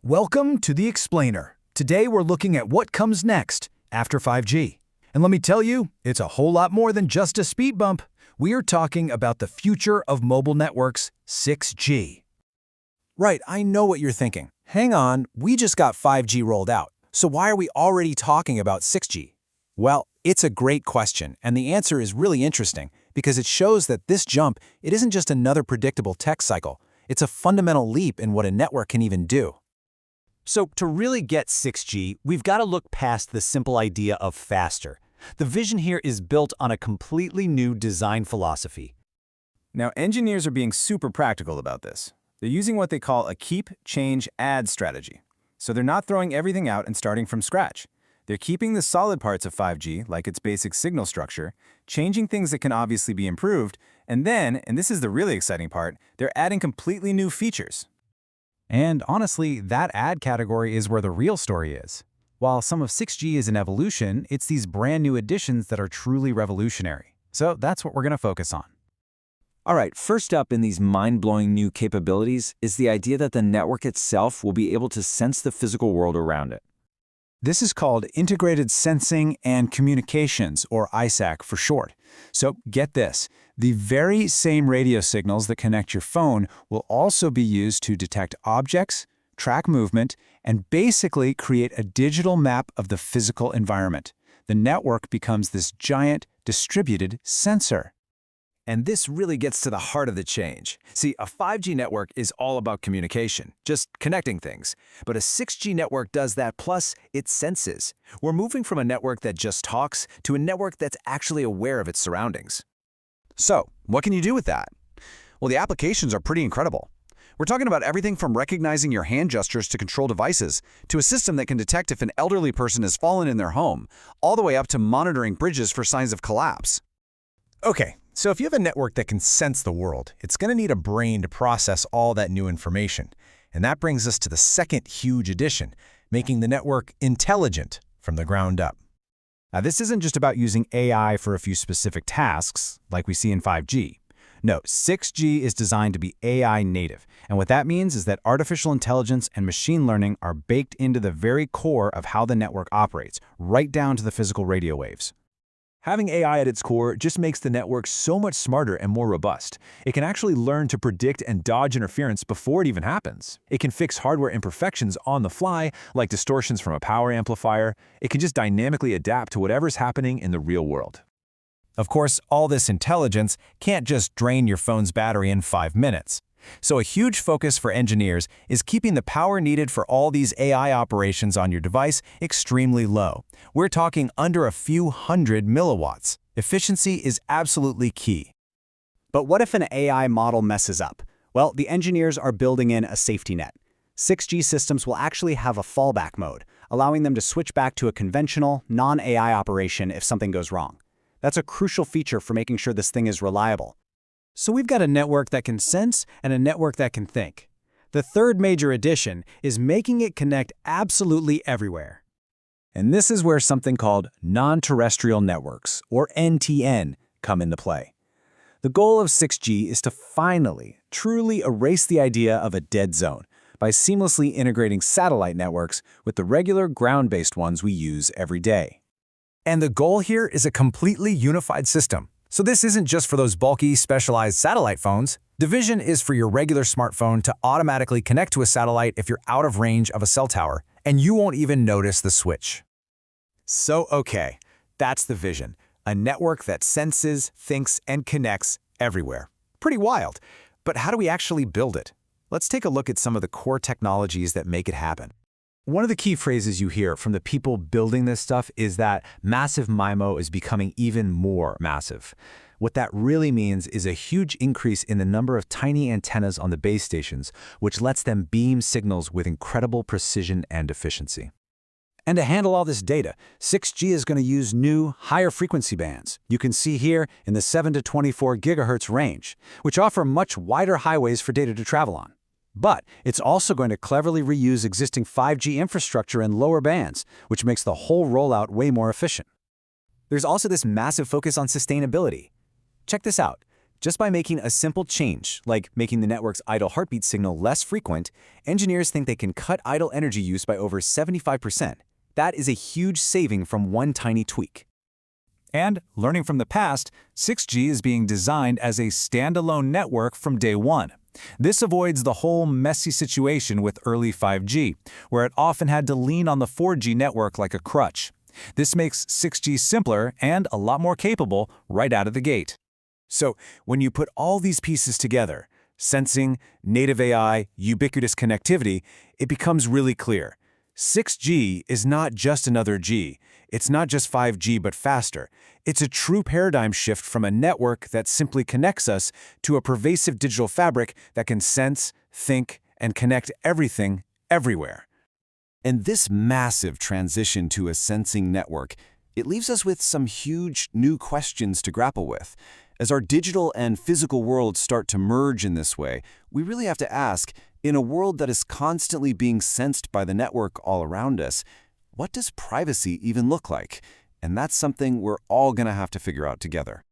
Welcome to The Explainer. Today we're looking at what comes next after 5G. And let me tell you, it's a whole lot more than just a speed bump. We are talking about the future of mobile networks, 6G. Right, I know what you're thinking. Hang on, we just got 5G rolled out. So why are we already talking about 6G? Well, it's a great question, and the answer is really interesting because it shows that this jump, it isn't just another predictable tech cycle. It's a fundamental leap in what a network can even do. So to really get 6G, we've got to look past the simple idea of faster. The vision here is built on a completely new design philosophy. Now, engineers are being super practical about this. They're using what they call a keep, change, add strategy. So they're not throwing everything out and starting from scratch. They're keeping the solid parts of 5G, like its basic signal structure, changing things that can obviously be improved, and then, and this is the really exciting part, they're adding completely new features. And honestly, that add category is where the real story is. While some of 6G is an evolution, it's these brand new additions that are truly revolutionary. So that's what we're going to focus on. All right, first up in these mind-blowing new capabilities is the idea that the network itself will be able to sense the physical world around it. This is called Integrated Sensing and Communications, or ISAC for short. So get this, the very same radio signals that connect your phone will also be used to detect objects, track movement, and basically create a digital map of the physical environment. The network becomes this giant, distributed sensor. And this really gets to the heart of the change. See, a 5G network is all about communication, just connecting things. But a 6G network does that, plus it senses. We're moving from a network that just talks to a network that's actually aware of its surroundings. So, what can you do with that? Well, the applications are pretty incredible. We're talking about everything from recognizing your hand gestures to control devices, to a system that can detect if an elderly person has fallen in their home, all the way up to monitoring bridges for signs of collapse. Okay. So if you have a network that can sense the world, it's going to need a brain to process all that new information. And that brings us to the second huge addition, making the network intelligent from the ground up. Now, this isn't just about using AI for a few specific tasks, like we see in 5G. No, 6G is designed to be AI native. And what that means is that artificial intelligence and machine learning are baked into the very core of how the network operates, right down to the physical radio waves. Having AI at its core just makes the network so much smarter and more robust. It can actually learn to predict and dodge interference before it even happens. It can fix hardware imperfections on the fly, like distortions from a power amplifier. It can just dynamically adapt to whatever's happening in the real world. Of course, all this intelligence can't just drain your phone's battery in 5 minutes. So a huge focus for engineers is keeping the power needed for all these AI operations on your device extremely low. We're talking under a few hundred milliwatts. Efficiency is absolutely key. But what if an AI model messes up? Well, the engineers are building in a safety net. 6G systems will actually have a fallback mode, allowing them to switch back to a conventional, non-AI operation if something goes wrong. That's a crucial feature for making sure this thing is reliable. So we've got a network that can sense and a network that can think. The third major addition is making it connect absolutely everywhere. And this is where something called non-terrestrial networks, or NTN, come into play. The goal of 6G is to finally, truly erase the idea of a dead zone by seamlessly integrating satellite networks with the regular ground-based ones we use every day. And the goal here is a completely unified system. So this isn't just for those bulky, specialized satellite phones. The vision is for your regular smartphone to automatically connect to a satellite if you're out of range of a cell tower, and you won't even notice the switch. So, okay, that's the vision. A network that senses, thinks, and connects everywhere. Pretty wild. But how do we actually build it? Let's take a look at some of the core technologies that make it happen. One of the key phrases you hear from the people building this stuff is that massive MIMO is becoming even more massive. What that really means is a huge increase in the number of tiny antennas on the base stations, which lets them beam signals with incredible precision and efficiency. And to handle all this data, 6G is going to use new, higher frequency bands. You can see here in the 7 to 24 gigahertz range, which offer much wider highways for data to travel on. But it's also going to cleverly reuse existing 5G infrastructure in lower bands, which makes the whole rollout way more efficient. There's also this massive focus on sustainability. Check this out. Just by making a simple change, like making the network's idle heartbeat signal less frequent, engineers think they can cut idle energy use by over 75%. That is a huge saving from one tiny tweak. And, learning from the past, 6G is being designed as a standalone network from day one. This avoids the whole messy situation with early 5G, where it often had to lean on the 4G network like a crutch. This makes 6G simpler and a lot more capable right out of the gate. So, when you put all these pieces together, sensing, native AI, ubiquitous connectivity, it becomes really clear. 6G is not just another G. It's not just 5G but faster. It's a true paradigm shift from a network that simply connects us to a pervasive digital fabric that can sense, think, and connect everything, everywhere. And this massive transition to a sensing network, it leaves us with some huge new questions to grapple with. As our digital and physical worlds start to merge in this way, we really have to ask, in a world that is constantly being sensed by the network all around us, what does privacy even look like? And that's something we're all going to have to figure out together.